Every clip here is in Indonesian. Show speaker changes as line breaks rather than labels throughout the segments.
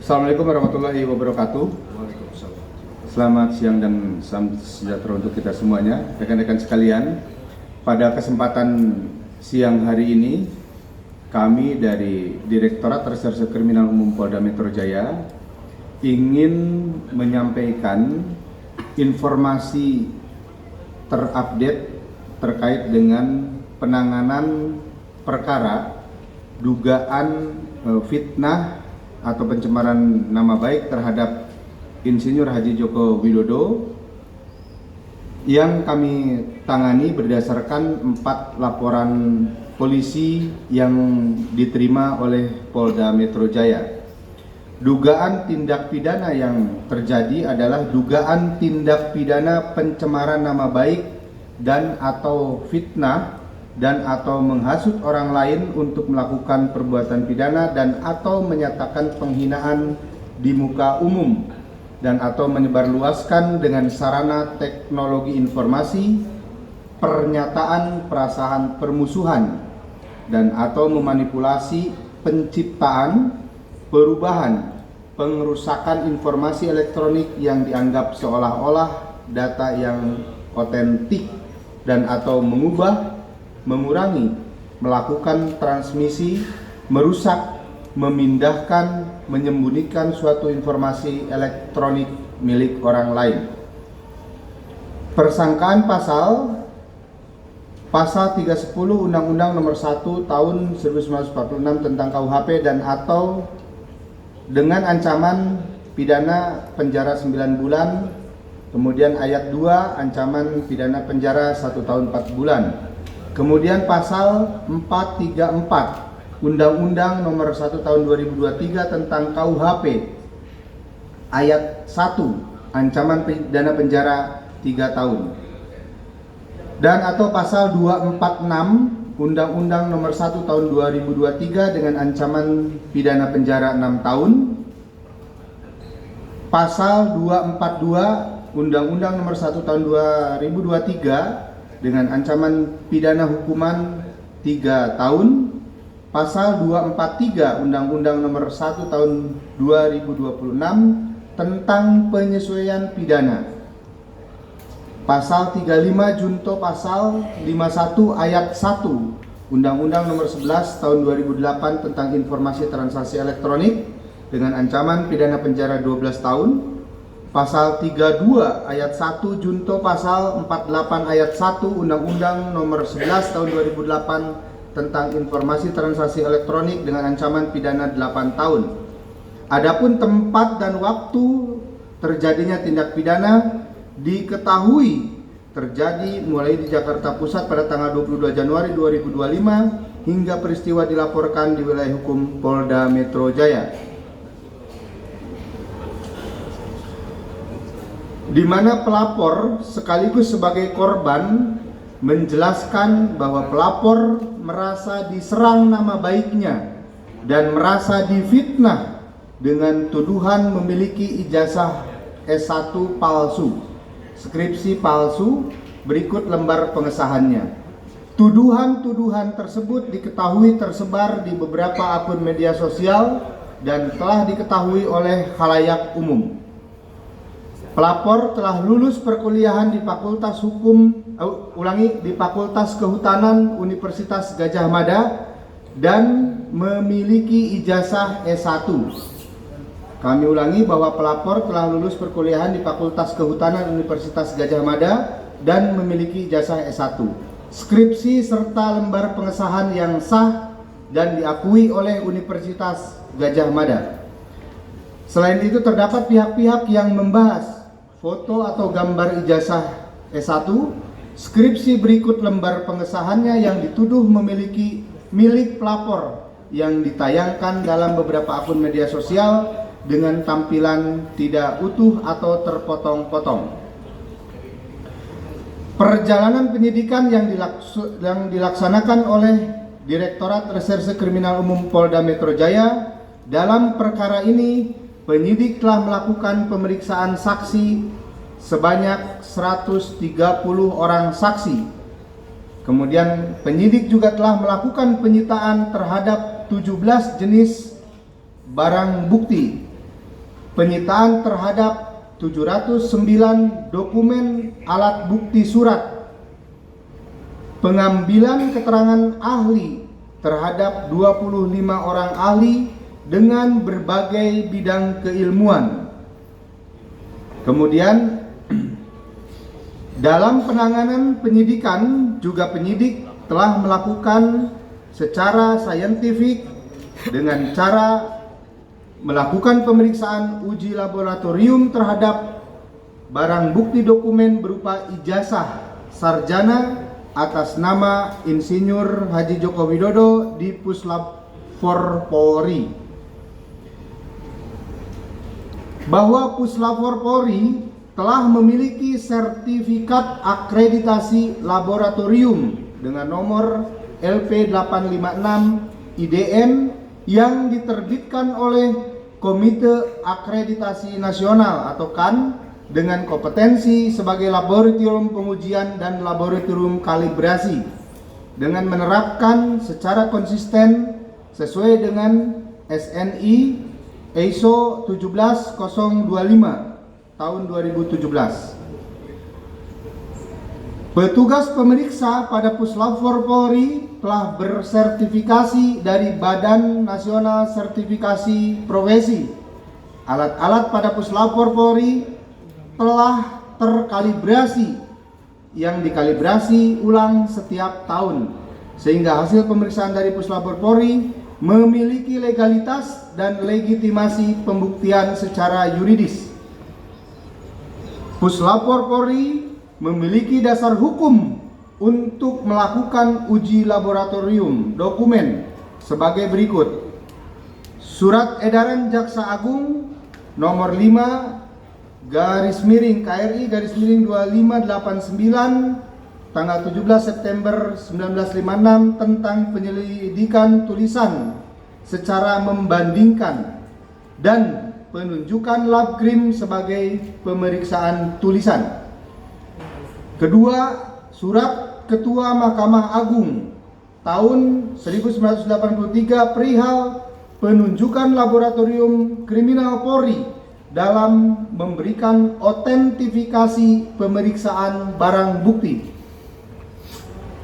Assalamualaikum warahmatullahi wabarakatuh. Selamat siang dan salam sejahtera untuk kita semuanya, rekan-rekan sekalian. Pada kesempatan siang hari ini, kami dari Direktorat Reserse Kriminal Umum Polda Metro Jaya ingin menyampaikan informasi terupdate terkait dengan penanganan perkara dugaan fitnah atau pencemaran nama baik terhadap Insinyur Haji Joko Widodo yang kami tangani berdasarkan 4 laporan polisi yang diterima oleh Polda Metro Jaya. Dugaan tindak pidana yang terjadi adalah dugaan tindak pidana pencemaran nama baik dan atau fitnah dan atau menghasut orang lain untuk melakukan perbuatan pidana dan atau menyatakan penghinaan di muka umum dan atau menyebarluaskan dengan sarana teknologi informasi pernyataan perasaan permusuhan dan atau memanipulasi penciptaan, perubahan, pengerusakan informasi elektronik yang dianggap seolah-olah data yang otentik dan atau mengubah, mengurangi, melakukan transmisi, merusak, memindahkan, menyembunyikan suatu informasi elektronik milik orang lain. Persangkaan pasal 310 Undang-Undang Nomor 1 Tahun 1946 tentang KUHP dan atau dengan ancaman pidana penjara 9 bulan, kemudian ayat 2 ancaman pidana penjara 1 tahun 4 bulan. Kemudian pasal 434 Undang-Undang Nomor 1 Tahun 2023 tentang KUHP ayat 1 ancaman pidana penjara 3 tahun. Dan atau pasal 246 Undang-Undang Nomor 1 Tahun 2023 dengan ancaman pidana penjara 6 tahun. Pasal 242 Undang-Undang Nomor 1 Tahun 2023 dengan ancaman pidana hukuman 3 tahun. Pasal 243 Undang-Undang Nomor 1 Tahun 2026 tentang penyesuaian pidana. Pasal 35 junto pasal 51 ayat 1 Undang-Undang Nomor 11 Tahun 2008 tentang informasi transaksi elektronik dengan ancaman pidana penjara 12 tahun. Pasal 32 ayat 1 junto pasal 48 ayat 1 Undang-Undang Nomor 11 Tahun 2008 tentang informasi transaksi elektronik dengan ancaman pidana 8 tahun. Adapun tempat dan waktu terjadinya tindak pidana diketahui terjadi mulai di Jakarta Pusat pada tanggal 22 Januari 2025 hingga peristiwa dilaporkan di wilayah hukum Polda Metro Jaya, di mana pelapor sekaligus sebagai korban menjelaskan bahwa pelapor merasa diserang nama baiknya dan merasa difitnah dengan tuduhan memiliki ijazah S1 palsu, skripsi palsu, berikut lembar pengesahannya. Tuduhan-tuduhan tersebut diketahui tersebar di beberapa akun media sosial dan telah diketahui oleh khalayak umum. Pelapor telah lulus perkuliahan di Fakultas di Fakultas Kehutanan Universitas Gadjah Mada dan memiliki ijazah S1. Kami ulangi bahwa pelapor telah lulus perkuliahan di Fakultas Kehutanan Universitas Gadjah Mada dan memiliki ijazah S1, skripsi serta lembar pengesahan yang sah dan diakui oleh Universitas Gadjah Mada. Selain itu terdapat pihak-pihak yang membahas foto atau gambar ijazah S1, skripsi berikut lembar pengesahannya yang dituduh memiliki milik pelapor yang ditayangkan dalam beberapa akun media sosial dengan tampilan tidak utuh atau terpotong-potong. Perjalanan penyidikan yang dilaksanakan oleh Direktorat Reserse Kriminal Umum Polda Metro Jaya dalam perkara ini, penyidik telah melakukan pemeriksaan saksi sebanyak 130 orang saksi. Kemudian penyidik juga telah melakukan penyitaan terhadap 17 jenis barang bukti penyitaan terhadap 709 dokumen alat bukti surat, pengambilan keterangan ahli terhadap 25 orang ahli dengan berbagai bidang keilmuan. Kemudian dalam penanganan penyidikan juga penyidik telah melakukan secara saintifik dengan cara melakukan pemeriksaan uji laboratorium terhadap barang bukti dokumen berupa ijazah sarjana atas nama Insinyur Haji Joko Widodo di Puslapfor Polri. Bahwa Puslapfor Polri telah memiliki sertifikat akreditasi laboratorium dengan nomor LP856 IDN yang diterbitkan oleh Komite Akreditasi Nasional atau KAN dengan kompetensi sebagai laboratorium pengujian dan laboratorium kalibrasi dengan menerapkan secara konsisten sesuai dengan SNI ISO 17025 tahun 2017. Petugas pemeriksa pada Puslapfor Polri telah bersertifikasi dari Badan Nasional Sertifikasi Profesi. Alat-alat pada Puslapfor Polri telah terkalibrasi yang dikalibrasi ulang setiap tahun, sehingga hasil pemeriksaan dari Puslapfor Polri memiliki legalitas dan legitimasi pembuktian secara yuridis. Puslapfor Polri memiliki dasar hukum untuk melakukan uji laboratorium dokumen sebagai berikut. Surat edaran Jaksa Agung nomor 5 KRI 2589 tanggal 17 September 1956 tentang penyelidikan tulisan secara membandingkan dan penunjukan labkrim sebagai pemeriksaan tulisan. Kedua, surat Ketua Mahkamah Agung tahun 1983 perihal penunjukan laboratorium kriminal Polri dalam memberikan otentifikasi pemeriksaan barang bukti.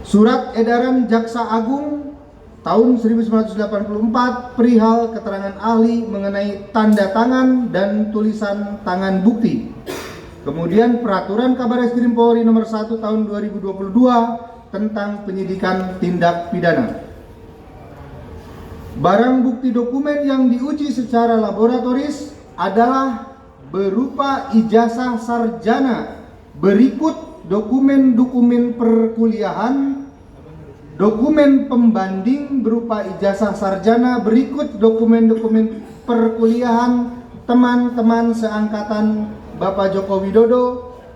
Surat edaran Jaksa Agung tahun 1984 perihal keterangan ahli mengenai tanda tangan dan tulisan tangan bukti. Kemudian Peraturan Kabareskrim Polri nomor 1 tahun 2022 tentang penyidikan tindak pidana. Barang bukti dokumen yang diuji secara laboratoris adalah berupa ijazah sarjana berikut dokumen-dokumen perkuliahan, dokumen pembanding berupa ijazah sarjana berikut dokumen-dokumen perkuliahan teman-teman seangkatan Bapak Joko Widodo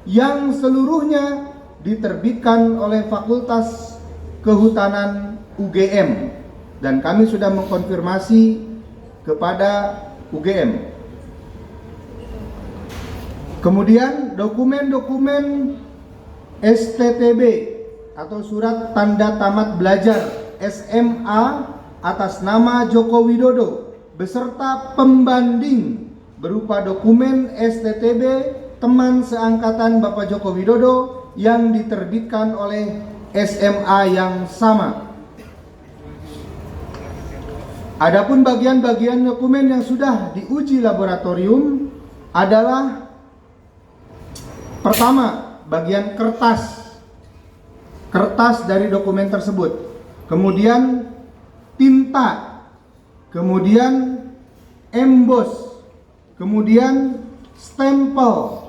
yang seluruhnya diterbitkan oleh Fakultas Kehutanan UGM, dan kami sudah mengkonfirmasi kepada UGM. Kemudian dokumen-dokumen STTB atau surat tanda tamat belajar SMA atas nama Joko Widodo beserta pembanding berupa dokumen STTB teman seangkatan Bapak Joko Widodo yang diterbitkan oleh SMA yang sama. Adapun bagian-bagian dokumen yang sudah diuji laboratorium adalah pertama, bagian kertas dari dokumen tersebut, kemudian tinta, kemudian emboss, kemudian stempel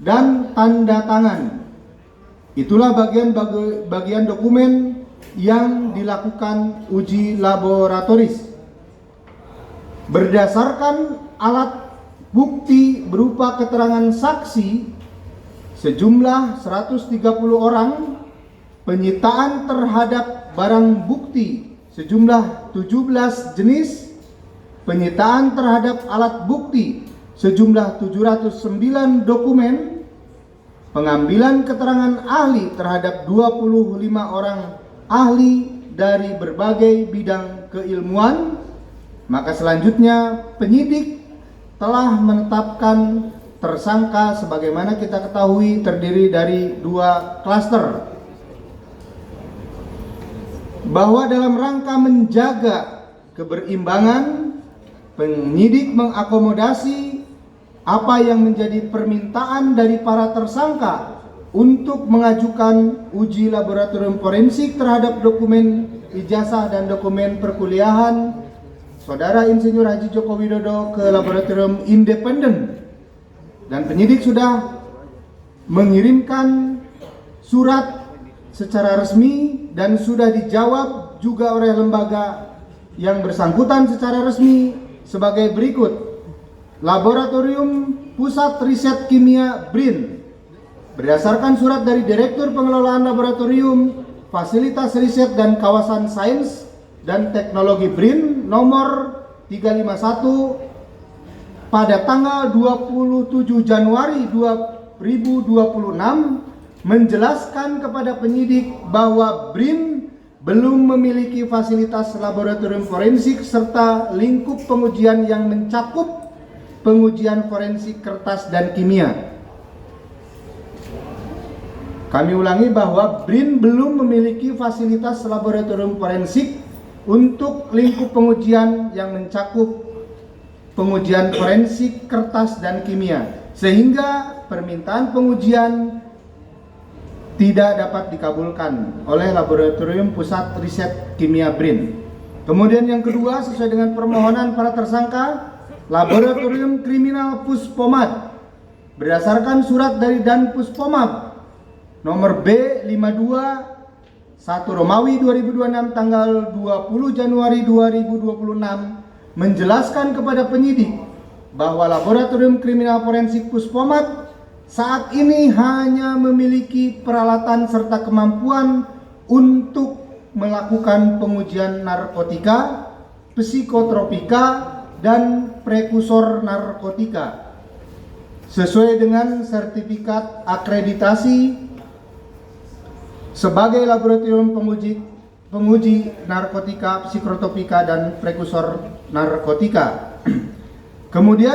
dan tanda tangan. Itulah bagian dokumen yang dilakukan uji laboratoris. Berdasarkan alat bukti berupa keterangan saksi sejumlah 130 orang, penyitaan terhadap barang bukti sejumlah 17 jenis, penyitaan terhadap alat bukti sejumlah 709 dokumen, pengambilan keterangan ahli terhadap 25 orang ahli dari berbagai bidang keilmuan. Maka selanjutnya penyidik telah menetapkan tersangka sebagaimana kita ketahui terdiri dari 2 klaster. Bahwa dalam rangka menjaga keberimbangan, penyidik mengakomodasi apa yang menjadi permintaan dari para tersangka untuk mengajukan uji laboratorium forensik terhadap dokumen ijazah dan dokumen perkuliahan Saudara Insinyur Haji Joko Widodo ke laboratorium independen, dan penyidik sudah mengirimkan surat secara resmi dan sudah dijawab juga oleh lembaga yang bersangkutan secara resmi sebagai berikut. Laboratorium Pusat Riset Kimia BRIN berdasarkan surat dari Direktur Pengelolaan Laboratorium Fasilitas Riset dan Kawasan Sains dan Teknologi BRIN nomor 351 pada tanggal 27 Januari 2026 menjelaskan kepada penyidik bahwa BRIN belum memiliki fasilitas laboratorium forensik serta lingkup pengujian yang mencakup pengujian forensik kertas dan kimia. Kami ulangi bahwa BRIN belum memiliki fasilitas laboratorium forensik untuk lingkup pengujian yang mencakup pengujian forensik kertas dan kimia, sehingga permintaan pengujian tidak dapat dikabulkan oleh Laboratorium Pusat Riset Kimia BRIN. Kemudian yang kedua, sesuai dengan permohonan para tersangka, Laboratorium Kriminal Puspomad berdasarkan surat dari Dan Puspomab nomor B52 1 Romawi 2026 tanggal 20 Januari 2026 menjelaskan kepada penyidik bahwa Laboratorium Kriminal Forensik Puspomad saat ini hanya memiliki peralatan serta kemampuan untuk melakukan pengujian narkotika, psikotropika, dan prekursor narkotika sesuai dengan sertifikat akreditasi sebagai laboratorium penguji narkotika, psikotropika, dan prekursor narkotika. Kemudian